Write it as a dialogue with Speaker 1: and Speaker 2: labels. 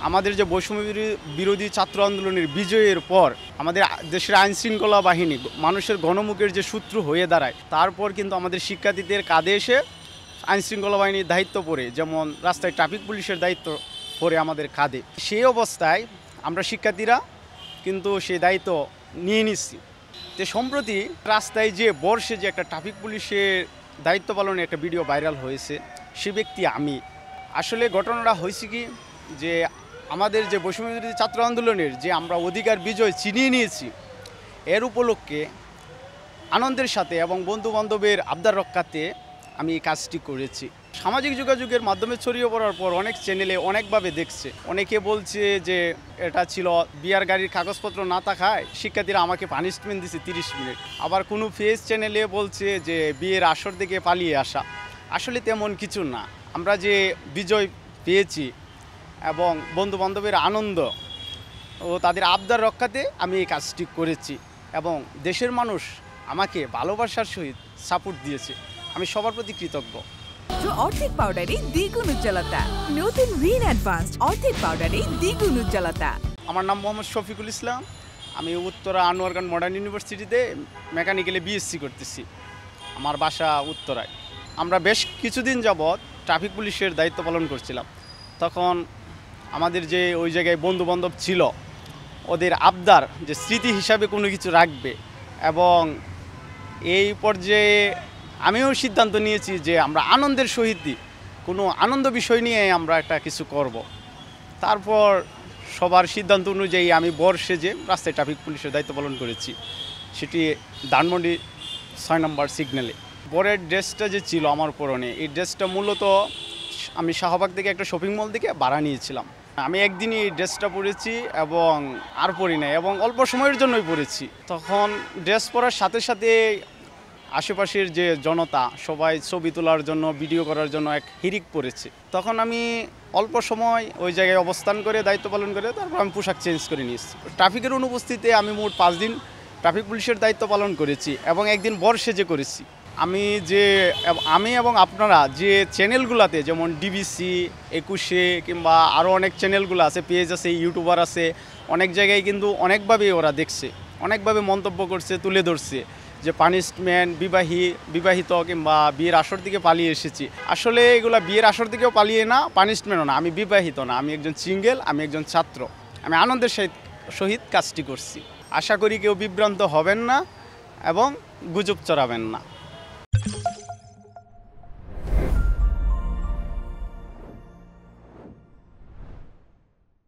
Speaker 1: আমাদের যে বৈষম্য বিরোধী ছাত্র আন্দোলনের বিজয়ের পর আমাদের দেশের আইনশৃঙ্খলা বাহিনী মানুষের গণমুখের যে সূত্র হয়ে দাঁড়ায়, তারপর কিন্তু আমাদের শিক্ষার্থীদের কাঁধে এসে আইনশৃঙ্খলা বাহিনীর দায়িত্ব পড়ে, যেমন রাস্তায় ট্রাফিক পুলিশের দায়িত্ব পড়ে আমাদের কাঁধে। সেই অবস্থায় আমরা শিক্ষার্থীরা কিন্তু সেই দায়িত্ব নিয়ে নিচ্ছি। তো সম্প্রতি রাস্তায় যে বর্ষে যে একটা ট্রাফিক পুলিশের দায়িত্ব পালনের একটা ভিডিও ভাইরাল হয়েছে, সে ব্যক্তি আমি। আসলে ঘটনাটা হয়েছে কি, যে আমাদের যে বৈষম্য বিরোধী ছাত্র আন্দোলনের যে আমরা অধিকার বিজয় ছিনিয়ে নিয়েছি, এর উপলক্ষে আনন্দের সাথে এবং বন্ধুবান্ধবের আবদার রক্ষাতে আমি এই কাজটি করেছি। সামাজিক যোগাযোগের মাধ্যমে ছড়িয়ে পড়ার পর অনেক চ্যানেলে অনেকভাবে দেখছে। অনেকে বলছে যে এটা ছিল বিয়ার গাড়ির কাগজপত্র না থাকায় শিক্ষার্থীরা আমাকে পানিশমেন্ট দিছে 30 মিনিট। আবার কোনো ফেস চ্যানেলে বলছে যে বিয়ের আসর থেকে পালিয়ে আসা। আসলে তেমন কিছু না। আমরা যে বিজয় পেয়েছি এবং বন্ধুবান্ধবের আনন্দ ও তাদের আবদার রক্ষাতে আমি এই কাজটি করেছি, এবং দেশের মানুষ আমাকে ভালোবাসার সহিত সাপোর্ট দিয়েছে। আমি সবার প্রতি কৃতজ্ঞ।
Speaker 2: অর্ধেক পাউডারে দ্বিগুণ উজ্জ্বলতা, নতুন রিন অ্যাডভান্সড অর্ধেক পাউডারে দ্বিগুণ উজ্জ্বলতা।
Speaker 1: আমার নাম মোহাম্মদ শফিকুল ইসলাম। আমি উত্তরা আনোয়ার খান মডার্ন ইউনিভার্সিটিতে মেকানিক্যালে বিএসসি করতেছি। আমার বাসা উত্তরায়। আমরা বেশ কিছুদিন যাবৎ ট্রাফিক পুলিশের দায়িত্ব পালন করছিলাম। তখন আমাদের যে ওই জায়গায় বন্ধুবান্ধব ছিল, ওদের আবদার যে স্মৃতি হিসাবে কোনো কিছু রাখবে, এবং এই পর্যায়ে আমিও সিদ্ধান্ত নিয়েছি যে আমরা আনন্দের সহিত কোনো আনন্দ বিষয় নিয়ে আমরা একটা কিছু করব। তারপর সবার সিদ্ধান্ত অনুযায়ী আমি বর্ষে যে রাস্তায় ট্রাফিক পুলিশের দায়িত্ব পালন করেছি, সেটি ধানমন্ডি 6 নম্বর সিগন্যালে। বরের ড্রেসটা যে ছিল আমার পরনে, এই ড্রেসটা মূলত আমি শাহবাগ থেকে একটা শপিং মল থেকে ভাড়া নিয়েছিলাম। আমি একদিনই এই ড্রেসটা পরেছি এবং আর পরি নাই, এবং অল্প সময়ের জন্যই পরেছি। তখন ড্রেস পরার সাথে সাথে আশেপাশের যে জনতা সবাই ছবি তোলার জন্য, ভিডিও করার জন্য এক হিড়িক পড়েছে। তখন আমি অল্প সময় ওই জায়গায় অবস্থান করে দায়িত্ব পালন করে তারপর আমি পোশাক চেঞ্জ করে নিয়েছি। ট্রাফিকের অনুপস্থিতিতে আমি মোট 5 দিন ট্রাফিক পুলিশের দায়িত্ব পালন করেছি, এবং একদিন বর্ষে করেছি। আমি এবং আপনারা যে চ্যানেলগুলোতে, যেমন ডিবিসি, 21 কিংবা আরও অনেক চ্যানেলগুলো আছে, পেজ আছে, ইউটিউবার আছে, অনেক জায়গায় কিন্তু অনেকভাবেই ওরা দেখছে, অনেকভাবে মন্তব্য করছে, তুলে ধরছে যে পানিশমেন্ট বিবাহিত কিংবা বিয়ের আসর থেকে পালিয়ে এসেছি। আসলে এগুলা বিয়ের আসর থেকেও পালিয়ে না, পানিশমেন্টও না। আমি বিবাহিত না, আমি একজন সিঙ্গেল, আমি একজন ছাত্র। আমি আনন্দের সহিত কাজটি করছি। আশা করি কেউ বিভ্রান্ত হবেন না এবং গুজব চড়াবেন না।